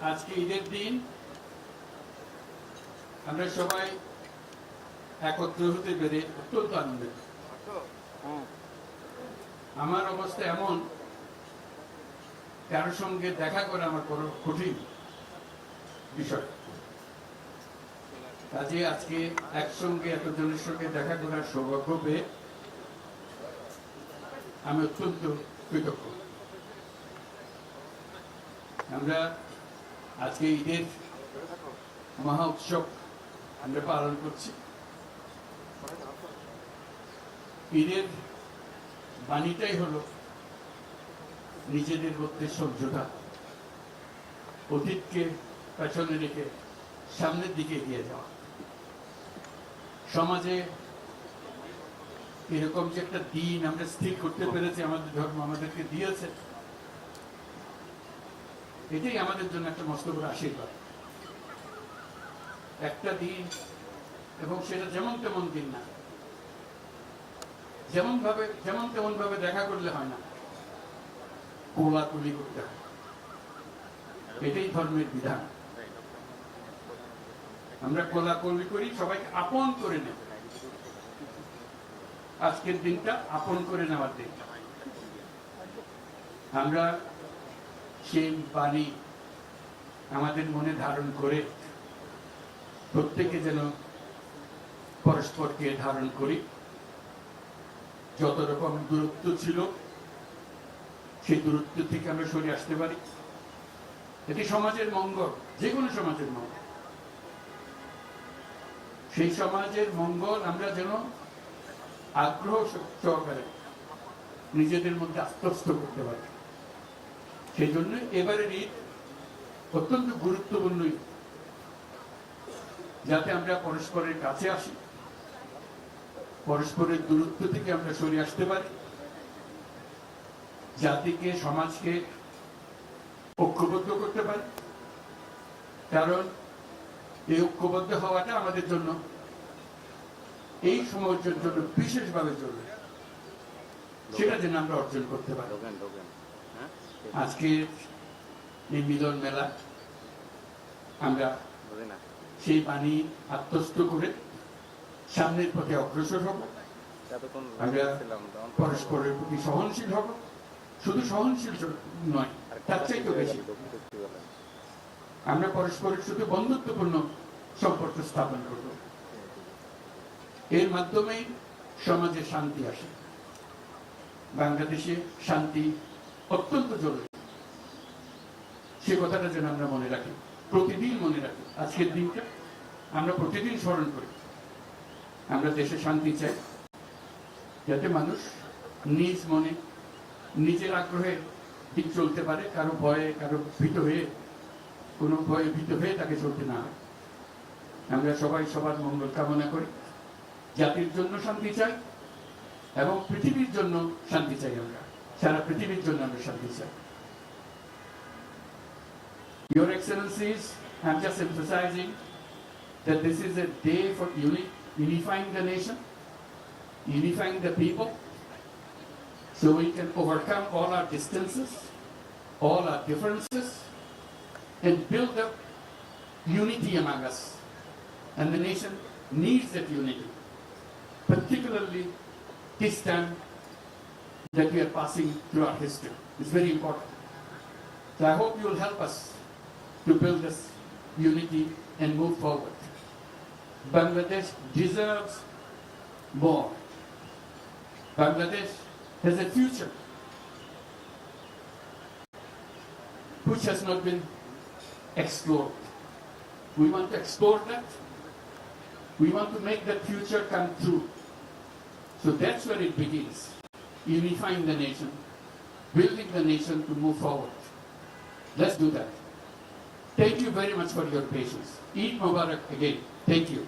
আজকে ঈদের দিন আমরা সবাই একত্র হতে পেরে অত্যন্ত আনন্দিত। আমার অবস্থা এমন, কারোর সঙ্গে দেখা করা আমার বড় কঠিন বিষয়। কাজে আজকে একসঙ্গে এতজনের সঙ্গে দেখা করার সৌভাগ্য পেয়ে আমি অত্যন্ত কৃতজ্ঞ। আমরা আজকে ঈদের মহা উৎসব আমরা পালন করছি। ঈদের বাণীটাই হলো নিজেদের মধ্যে সহ্যতা, অতীতকে পেছনে রেখে সামনের দিকে এগিয়ে যাওয়া। সমাজে এরকম যে একটা দিন আমরা স্থির করতে পেরেছি, আমাদের ধর্ম আমাদেরকে দিয়েছে, এটাই আমাদের জন্য একটা মস্ত বড় আশীর্বাদ। একটা দিন, এবং সেটা যেমন তেমন দিন না, যেমন তেমন ভাবে দেখা করলে হয় না, কোলাকুলি করতে হয়। এটাই ধর্মের বিধান। আমরা কোলাকুলি করি, সবাইকে আপন করে নেব। আজকের দিনটা আপন করে নেওয়ার দিন। আমরা সেই বাণী আমাদের মনে ধারণ করে প্রত্যেকে যেন পরস্পরকে ধারণ করি। যত রকম দূরত্ব ছিল সেই দূরত্ব থেকে আমরা সরে আসতে পারি। এটি সমাজের মঙ্গল, যে কোনো সমাজের মঙ্গল। সেই সমাজের মঙ্গল আমরা যেন আগ্রহ সহকারে নিজেদের মধ্যে আত্মস্থ করতে পারি। সেই জন্য এবারের ঈদ অত্যন্ত গুরুত্বপূর্ণ, যাতে আমরা পরস্পরের কাছে আসি, পরস্পরের দূরত্ব থেকে আমরা সরে আসতে পারি, জাতিকে সমাজকে ঐক্যবদ্ধ করতে পারি। কারণ এই ঐক্যবদ্ধ হওয়াটা আমাদের জন্য, এই সমাজের জন্য বিশেষভাবে জরুরি। সেটা যেন আমরা অর্জন করতে পারি। আজকে এই মিলন মেলা আমরা সেই বাণী আত্মস্থ করে সামনের পথে অগ্রসর হব। আমরা পরস্পরের প্রতি সহনশীল হব। শুধু সহনশীল নয়, তার চাইতেও বেশি আমরা পরস্পরের সাথে বন্ধুত্বপূর্ণ সম্পর্ক স্থাপন করব। এর মাধ্যমেই সমাজে শান্তি আসে। বাংলাদেশে শান্তি অত্যন্ত জরুরি। সে কথাটা যেন আমরা মনে রাখি, প্রতিদিন মনে রাখি। আজকের দিনটা আমরা প্রতিদিন স্মরণ করি। আমরা দেশে শান্তি চাই, যাতে মানুষ নিজ মনে নিজের আগ্রহে ঠিক চলতে পারে, কারো ভয়ে, কারো ভীত হয়ে, কোনো ভয়ে ভীত হয়ে তাকে চলতে না হয়। আমরা সবাই সবার মঙ্গল কামনা করি। জাতির জন্য শান্তি চাই এবং পৃথিবীর জন্য শান্তি চাই। আমরা সারা পৃথিবীর জন্য আমরা শান্তি চাই। Your Excellencies, I'm just emphasizing that this is a day for unifying the nation, unifying the people, so we can overcome all our distances, all our differences, and build up unity among us. And the nation needs that unity, particularly this time that we are passing through our history. It's very important. So I hope you will help us to build this unity and move forward. Bangladesh deserves more. Bangladesh has a future which has not been explored. We want to explore that. We want to make that future come true. So that's where it begins. Unifying the nation, building the nation to move forward. Let's do that. Thank you very much for your patience. Eid Mubarak again. Thank you.